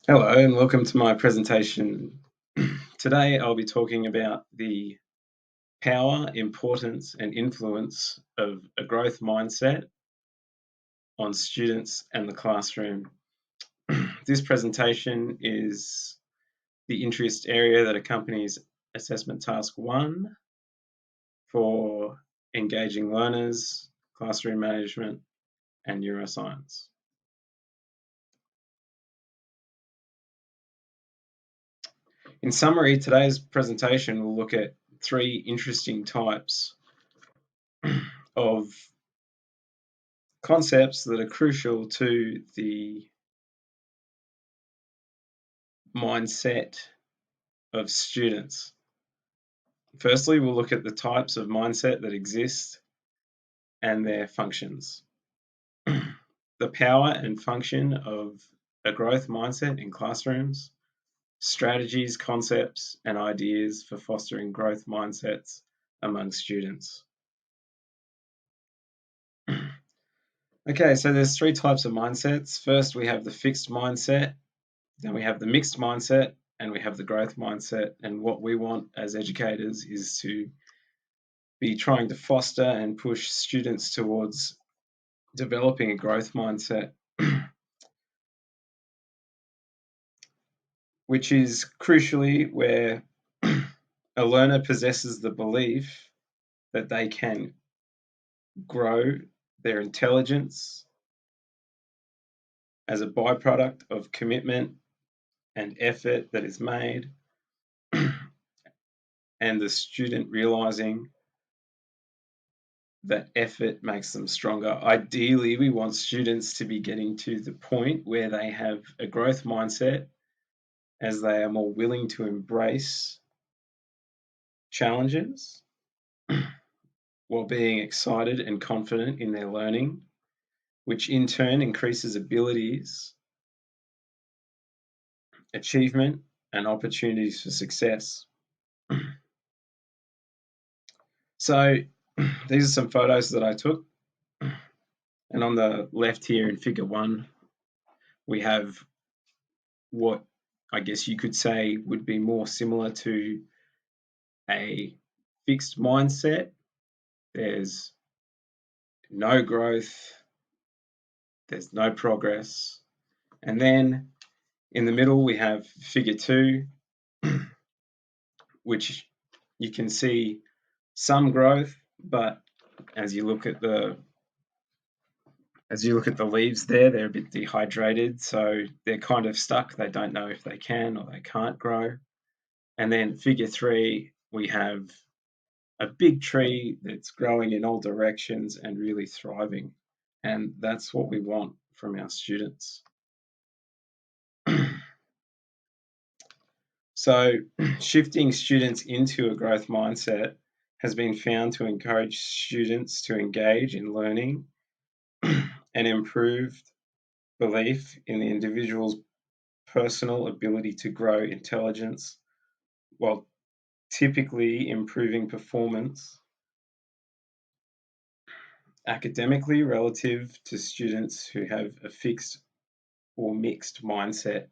Hello and welcome to my presentation. Today I'll be talking about the power, importance and influence of a growth mindset on students and the classroom. This presentation is the interest area that accompanies Assessment Task 1 for engaging learners, classroom management and neuroscience. In summary, today's presentation will look at three interesting types of concepts that are crucial to the mindset of students. Firstly, we'll look at the types of mindset that exist and their functions. The power and function of a growth mindset in classrooms, strategies, concepts, and ideas for fostering growth mindsets among students. Okay, so there's three types of mindsets. First, we have the fixed mindset, then we have the mixed mindset, and we have the growth mindset. And what we want as educators is to be trying to foster and push students towards developing a growth mindset, which is crucially where a learner possesses the belief that they can grow their intelligence as a byproduct of commitment and effort that is made, and the student realizing that effort makes them stronger. Ideally, we want students to be getting to the point where they have a growth mindset as they are more willing to embrace challenges while being excited and confident in their learning, which in turn increases abilities, achievement, and opportunities for success. So, these are some photos that I took. And on the left here in figure 1, we have what I guess you could say would be more similar to a fixed mindset. There's no growth, there's no progress. And then in the middle, we have figure 2, which you can see some growth, but as you look at the leaves there, they're a bit dehydrated, so they're kind of stuck. They don't know if they can or they can't grow. And then figure 3, we have a big tree that's growing in all directions and really thriving. And that's what we want from our students. So, shifting students into a growth mindset has been found to encourage students to engage in learning and improved belief in the individual's personal ability to grow intelligence while typically improving performance academically relative to students who have a fixed or mixed mindset.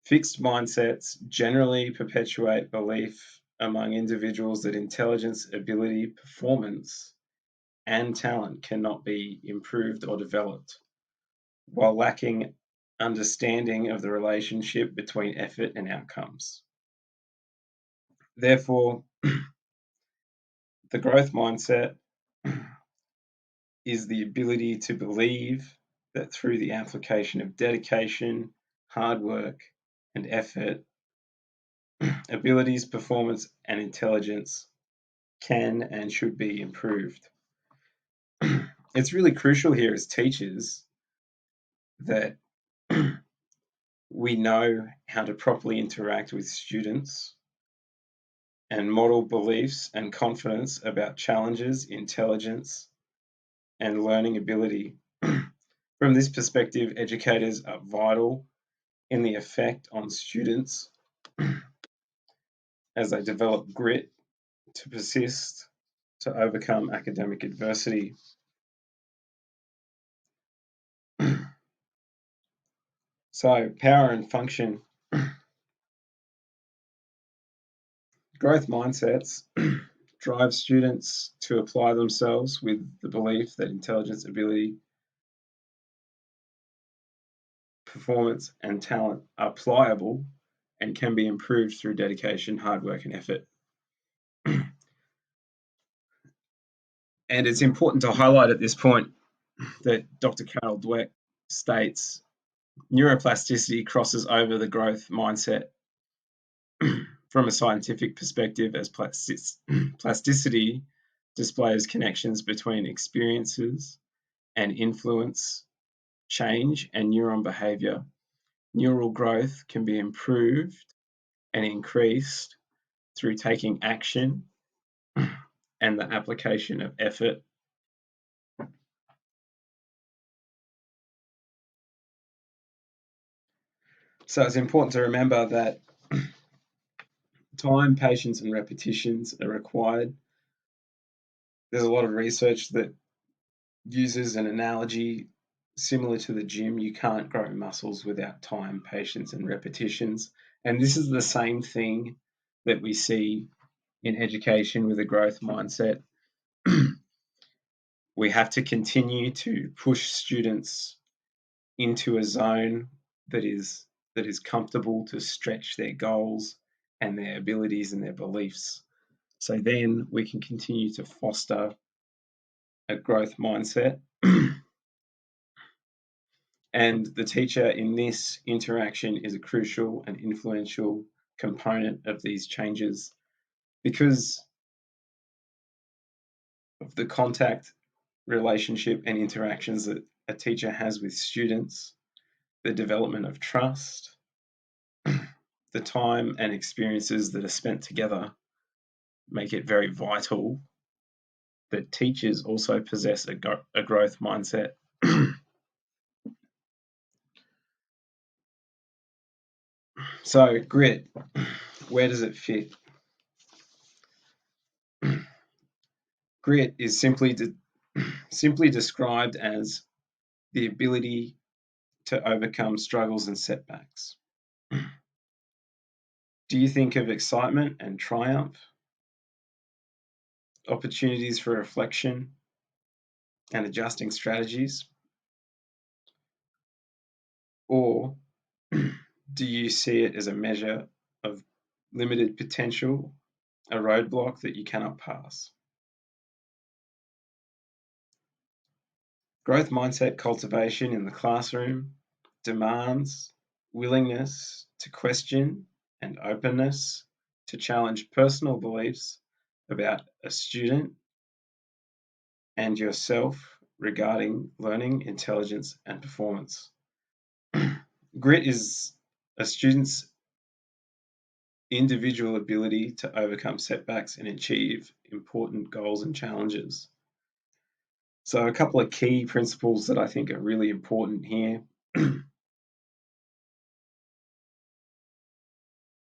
Fixed mindsets generally perpetuate belief among individuals that intelligence, ability, performance, and talent cannot be improved or developed, while lacking understanding of the relationship between effort and outcomes. Therefore, the growth mindset is the ability to believe that through the application of dedication, hard work, and effort, abilities, performance, and intelligence can and should be improved. It's really crucial here as teachers that we know how to properly interact with students and model beliefs and confidence about challenges, intelligence, and learning ability. From this perspective, educators are vital in the effect on students as they develop grit to persist, to overcome academic adversity. So, power and function. Growth mindsets drive students to apply themselves with the belief that intelligence, ability, performance, and talent are pliable and can be improved through dedication, hard work, and effort. And it's important to highlight at this point that Dr. Carol Dweck states neuroplasticity crosses over the growth mindset from a scientific perspective, as plasticity displays connections between experiences and influence change and neuron behavior. Neural growth can be improved and increased through taking action and the application of effort. So it's important to remember that time, patience, and repetitions are required. There's a lot of research that uses an analogy similar to the gym. You can't grow muscles without time, patience, and repetitions. And this is the same thing that we see in education with a growth mindset. We have to continue to push students into a zone that is comfortable to stretch their goals and their abilities and their beliefs. So then we can continue to foster a growth mindset. And the teacher in this interaction is a crucial and influential component of these changes because of the contact, relationship, and interactions that a teacher has with students, the development of trust, the time and experiences that are spent together make it very vital that teachers also possess a growth mindset. So, grit, where does it fit? Grit is simply described as the ability to overcome struggles and setbacks. Do you think of excitement and triumph, opportunities for reflection and adjusting strategies? Or do you see it as a measure of limited potential, a roadblock that you cannot pass? Growth mindset cultivation in the classroom demands willingness to question and openness to challenge personal beliefs about a student and yourself regarding learning, intelligence, and performance. Grit is a student's individual ability to overcome setbacks and achieve important goals and challenges. So, a couple of key principles that I think are really important here.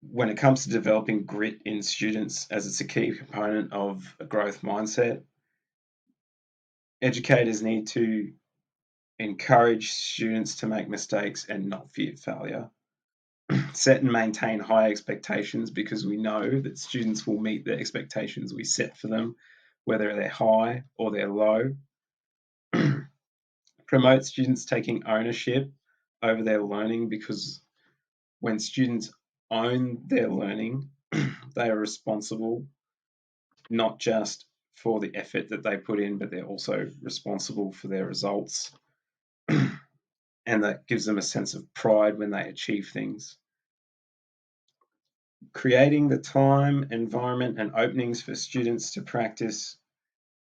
When it comes to developing grit in students, as it's a key component of a growth mindset, educators need to encourage students to make mistakes and not fear failure. Set and maintain high expectations because we know that students will meet the expectations we set for them, whether they're high or they're low. Promote students taking ownership over their learning because when students own their learning, they are responsible not just for the effort that they put in, but they're also responsible for their results. And that gives them a sense of pride when they achieve things. Creating the time, environment, and openings for students to practice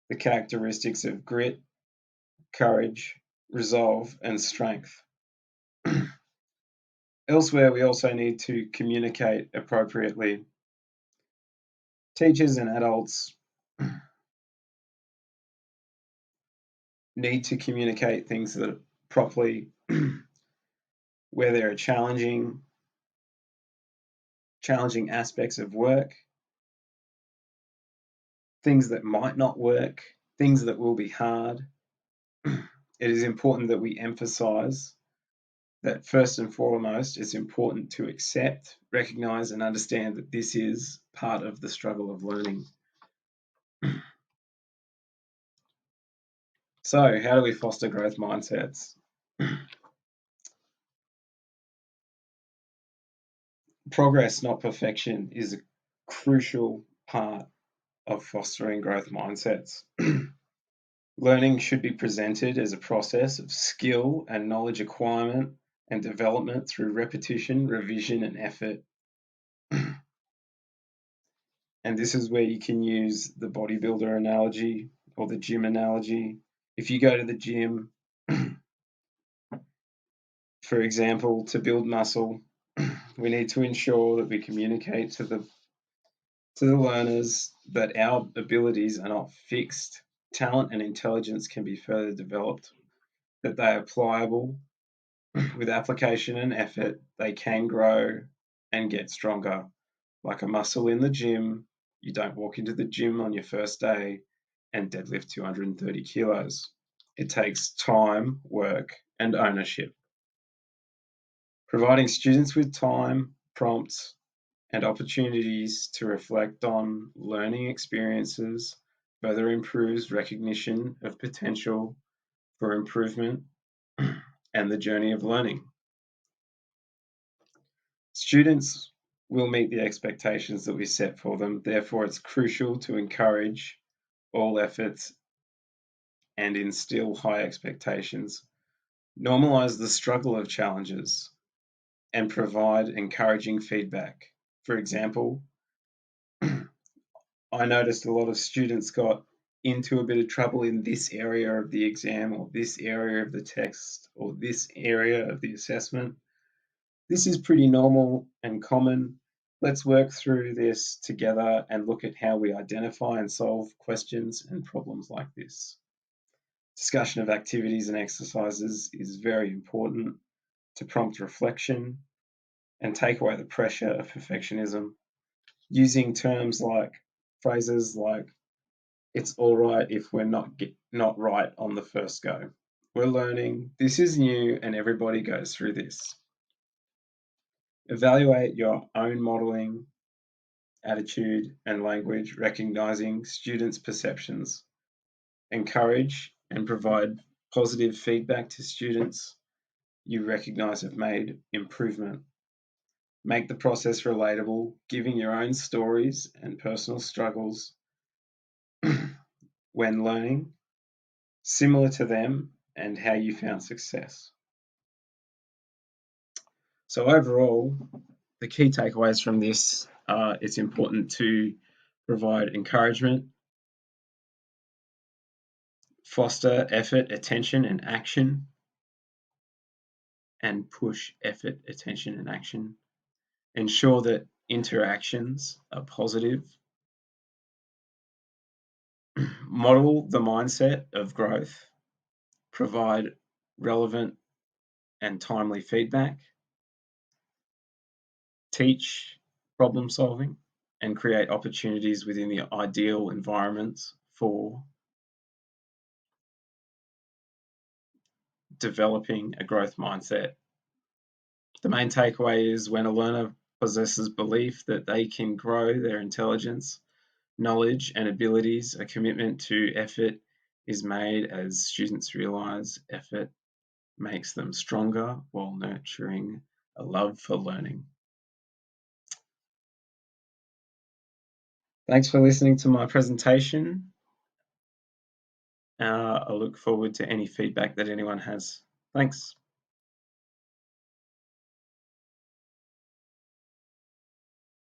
the characteristics of grit, courage, resolve, and strength. Elsewhere, we also need to communicate appropriately. Teachers and adults need to communicate things that are properly where there are challenging aspects of work, things that might not work, things that will be hard. It is important that we emphasize that first and foremost, it's important to accept, recognize, and understand that this is part of the struggle of learning. So, how do we foster growth mindsets? Progress, not perfection, is a crucial part of fostering growth mindsets. Learning should be presented as a process of skill and knowledge acquirement and development through repetition, revision, and effort. And this is where you can use the bodybuilder analogy or the gym analogy. If you go to the gym, for example, to build muscle, we need to ensure that we communicate to the learners that our abilities are not fixed. Talent and intelligence can be further developed, that they are pliable. With application and effort, they can grow and get stronger. Like a muscle in the gym, you don't walk into the gym on your first day and deadlift 230 kilos. It takes time, work, and ownership. Providing students with time, prompts, and opportunities to reflect on learning experiences further improves recognition of potential for improvement and the journey of learning. Students will meet the expectations that we set for them. Therefore, it's crucial to encourage all efforts and instill high expectations. Normalize the struggle of challenges and provide encouraging feedback. For example, I noticed a lot of students got into a bit of trouble in this area of the exam or this area of the text or this area of the assessment. This is pretty normal and common. Let's work through this together and look at how we identify and solve questions and problems like this. Discussion of activities and exercises is very important to prompt reflection and take away the pressure of perfectionism. Using terms like phrases like it's all right if we're not right on the first go. We're learning, this is new, and everybody goes through this. Evaluate your own modeling, attitude, and language, recognizing students' perceptions. Encourage and provide positive feedback to students you recognize have made improvement. Make the process relatable, giving your own stories and personal struggles when learning, similar to them, and how you found success. So overall, the key takeaways from this are it's important to provide encouragement, foster effort, attention, and action, and push effort, attention, and action. Ensure that interactions are positive. Model the mindset of growth. Provide relevant and timely feedback. Teach problem solving and create opportunities within the ideal environments for developing a growth mindset. The main takeaway is when a learner possesses belief that they can grow their intelligence, knowledge, and abilities, a commitment to effort is made as students realize effort makes them stronger while nurturing a love for learning. Thanks for listening to my presentation. I look forward to any feedback that anyone has. Thanks.